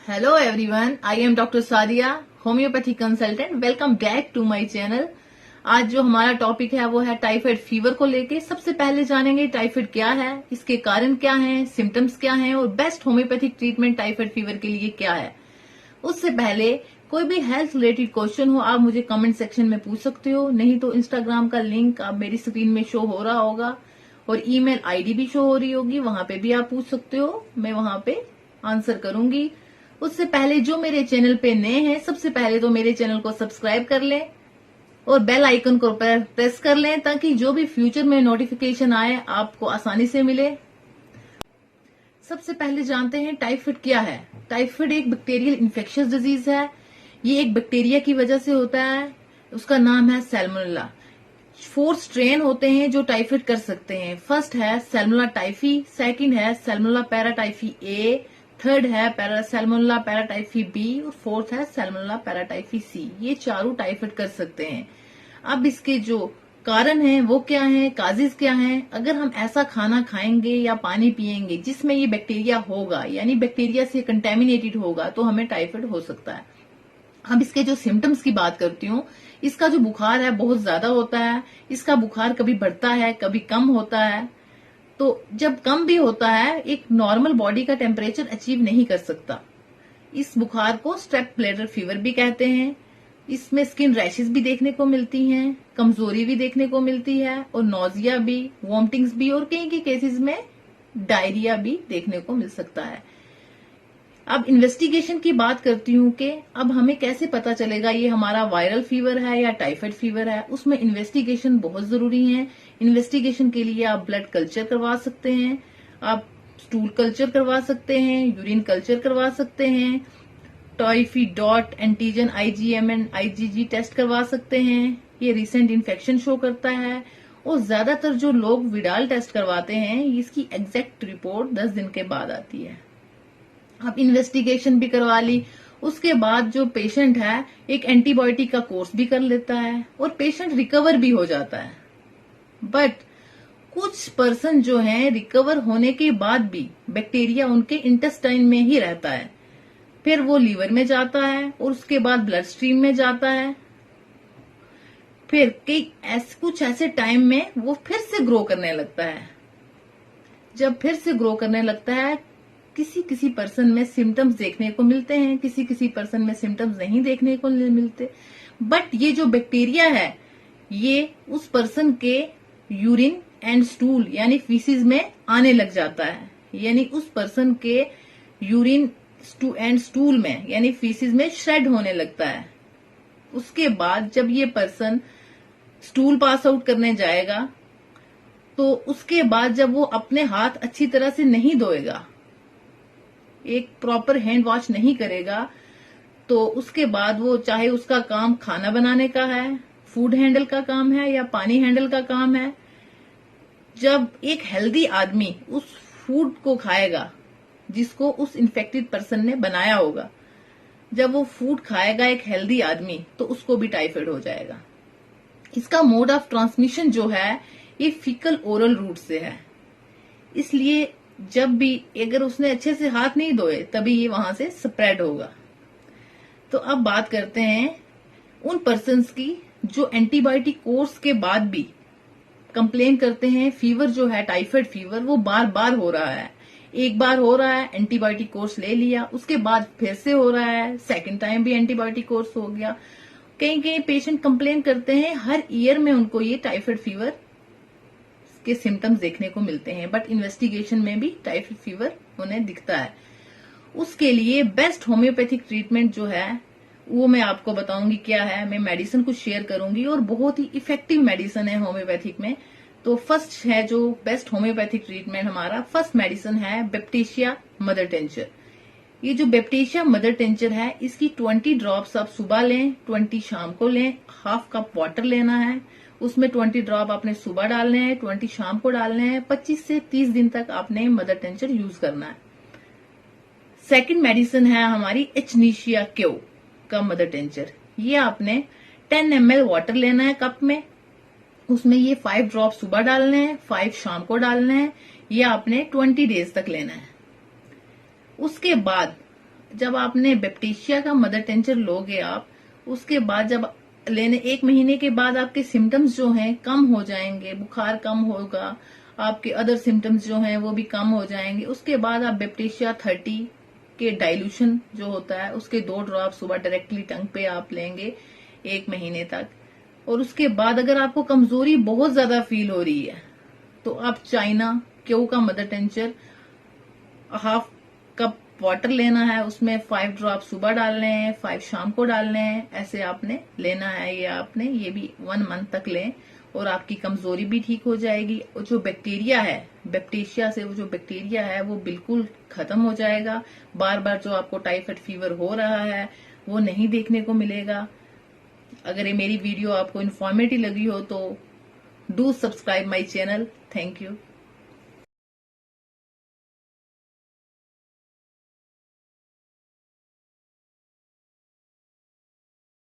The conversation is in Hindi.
Hello everyone, I am doctor Sadiya, homoeopathy consultant. Welcome back to my channel. आज जो हमारा टॉपिक है वो है टाइफाइड फीवर को लेके। सबसे पहले जानेंगे टाइफाइड क्या है, इसके कारण क्या हैं, सिम्टम्स क्या हैं और best homeopathic treatment typhoid fever के लिए क्या है। उससे पहले कोई भी हेल्थ रिलेटेड क्वेश्चन हो आप मुझे कमेंट सेक्शन में पूछ सकते हो, नहीं तो इंस्टाग्राम का लिंक आप मेरी स्क्रीन में शो हो रहा होगा और ईमेल आईडी भी शो हो रही होगी, वहां पे भी आप पूछ सकते हो, मैं वहां पे आंसर करूंगी। उससे पहले जो मेरे चैनल पे नए हैं, सबसे पहले तो मेरे चैनल को सब्सक्राइब कर लें और बेल आइकन को प्रेस कर लें ताकि जो भी फ्यूचर में नोटिफिकेशन आए आपको आसानी से मिले। सबसे पहले जानते हैं टाइफाइड क्या है। टाइफाइड एक बैक्टीरियल इन्फेक्शियस डिजीज है। ये एक बैक्टीरिया की वजह से होता है, उसका नाम है सैल्मोनेला। 4 स्ट्रेन होते हैं जो टाइफाइड कर सकते हैं। फर्स्ट है सैल्मोनेला टाइफी, सेकंड है सैल्मोनेला पैराटाइफी ए, थर्ड है सैल्मोनेला पैराटाइफी बी और फोर्थ है सैल्मोनेला पैराटाइफी सी। ये चारों टाइफाइड कर सकते हैं। अब इसके जो कारण है वो क्या है, काजेज क्या है। अगर हम ऐसा खाना खाएंगे या पानी पिएंगे जिसमें ये बैक्टीरिया होगा, यानी बैक्टीरिया से कंटेमिनेटेड होगा, तो हमें टाइफाइड हो सकता है। अब इसके जो सिम्टम्स की बात करती हूँ, इसका जो बुखार है बहुत ज्यादा होता है। इसका बुखार कभी बढ़ता है कभी कम होता है। तो जब कम भी होता है, एक नॉर्मल बॉडी का टेम्परेचर अचीव नहीं कर सकता। इस बुखार को स्टेप ब्लैडर फीवर भी कहते हैं। इसमें स्किन रैशेस भी देखने को मिलती हैं, कमजोरी भी देखने को मिलती है और नोजिया भी, वॉमिटिंग्स भी और कई के केसेस में डायरिया भी देखने को मिल सकता है। अब इन्वेस्टिगेशन की बात करती हूँ कि अब हमें कैसे पता चलेगा ये हमारा वायरल फीवर है या टाइफाइड फीवर है। उसमें इन्वेस्टिगेशन बहुत जरूरी है। इन्वेस्टिगेशन के लिए आप ब्लड कल्चर करवा सकते हैं, आप स्टूल कल्चर करवा सकते हैं, यूरिन कल्चर करवा सकते हैं, टॉइफी डॉट एंटीजन आईजीएमएन आईजीजी टेस्ट करवा सकते हैं। ये रिसेंट इन्फेक्शन शो करता है। और ज्यादातर जो लोग विडाल टेस्ट करवाते हैं, इसकी एग्जैक्ट रिपोर्ट 10 दिन के बाद आती है। अब इन्वेस्टिगेशन भी करवा ली, उसके बाद जो पेशेंट है एक एंटीबायोटिक का कोर्स भी कर लेता है और पेशेंट रिकवर भी हो जाता है। बट कुछ पर्सन जो हैं रिकवर होने के बाद भी बैक्टीरिया उनके इंटेस्टाइन में ही रहता है, फिर वो लीवर में जाता है और उसके बाद ब्लड स्ट्रीम में जाता है। फिर कुछ ऐसे टाइम में वो फिर से ग्रो करने लगता है। जब फिर से ग्रो करने लगता है, किसी किसी पर्सन में सिम्टम्स देखने को मिलते हैं, किसी किसी पर्सन में सिम्टम्स नहीं देखने को मिलते। बट ये जो बैक्टीरिया है ये उस पर्सन के यूरिन एंड स्टूल यानी फीसिस में आने लग जाता है, यानी उस पर्सन के यूरिन एंड स्टूल में यानी फीसिस में श्रेड होने लगता है। उसके बाद जब ये पर्सन स्टूल पास आउट करने जाएगा, तो उसके बाद जब वो अपने हाथ अच्छी तरह से नहीं धोएगा, एक प्रॉपर हैंड वॉश नहीं करेगा, तो उसके बाद वो चाहे उसका काम खाना बनाने का है, फूड हैंडल का काम है या पानी हैंडल का काम है, जब एक हेल्दी आदमी उस फूड को खाएगा जिसको उस इन्फेक्टेड पर्सन ने बनाया होगा, जब वो फूड खाएगा एक हेल्दी आदमी, तो उसको भी टाइफाइड हो जाएगा। इसका मोड ऑफ ट्रांसमिशन जो है ये फीकल ओरल रूट से है, इसलिए जब भी अगर उसने अच्छे से हाथ नहीं धोए तभी ये वहां से स्प्रेड होगा। तो अब बात करते हैं उन पर्सन्स की जो एंटीबायोटिक कोर्स के बाद भी कंप्लेन करते हैं फीवर जो है टाइफाइड फीवर वो बार बार हो रहा है। एक बार हो रहा है, एंटीबायोटिक कोर्स ले लिया, उसके बाद फिर से हो रहा है, सेकंड टाइम भी एंटीबायोटिक कोर्स हो गया। कई कई पेशेंट कंप्लेन करते हैं हर ईयर में उनको ये टाइफाइड फीवर के सिम्टम्स देखने को मिलते हैं, बट इन्वेस्टिगेशन में भी टाइफाइड फीवर उन्हें दिखता है। उसके लिए बेस्ट होम्योपैथिक ट्रीटमेंट जो है वो मैं आपको बताऊंगी क्या है। मैं मेडिसिन कुछ शेयर करूंगी और बहुत ही इफेक्टिव मेडिसिन है होम्योपैथिक में। तो फर्स्ट है जो बेस्ट होम्योपैथिक ट्रीटमेंट हमारा, फर्स्ट मेडिसिन है बैप्टिशिया मदर टिंचर। ये जो बैप्टिशिया मदर टिंचर है इसकी 20 ड्रॉप्स आप सुबह लें, 20 शाम को लें। हाफ कप वाटर लेना है, उसमें 20 ड्रॉप आपने सुबह डालने हैं, 20 शाम को डालने हैं। 25 से 30 दिन तक आपने मदर टिंचर यूज करना है। सेकंड मेडिसिन है हमारी एचनीशिया क्यू का मदर टिंचर। ये आपने 10 ml वाटर लेना है कप में, उसमें ये 5 ड्रॉप सुबह डालने हैं, 5 शाम को डालने हैं। ये आपने 20 डेज तक लेना है। उसके बाद जब आपने बैप्टीशिया का मदर टिंचर लोगे आप, उसके बाद जब लेने 1 महीने के बाद आपके सिम्टम्स जो हैं कम हो जाएंगे, बुखार कम होगा, आपके अदर सिम्टम्स जो हैं वो भी कम हो जाएंगे। उसके बाद आप बैप्टीशिया 30 के डाइल्यूशन जो होता है उसके 2 ड्रॉप सुबह डायरेक्टली टंग पे आप लेंगे 1 महीने तक। और उसके बाद अगर आपको कमजोरी बहुत ज्यादा फील हो रही है तो आप चाइना क्यू का mother tincture half cup water लेना है, उसमें 5 ड्रॉप सुबह डालने हैं, 5 शाम को डालने हैं, ऐसे आपने लेना है। ये भी 1 मंथ तक लें और आपकी कमजोरी भी ठीक हो जाएगी। और जो बैक्टीरिया है बैप्टीशिया से, वो जो बैक्टीरिया है वो बिल्कुल खत्म हो जाएगा। बार बार जो आपको टाइफाइड फीवर हो रहा है वो नहीं देखने को मिलेगा। अगर ये मेरी वीडियो आपको इन्फॉर्मेटिव लगी हो तो do subscribe my channel. Thank you.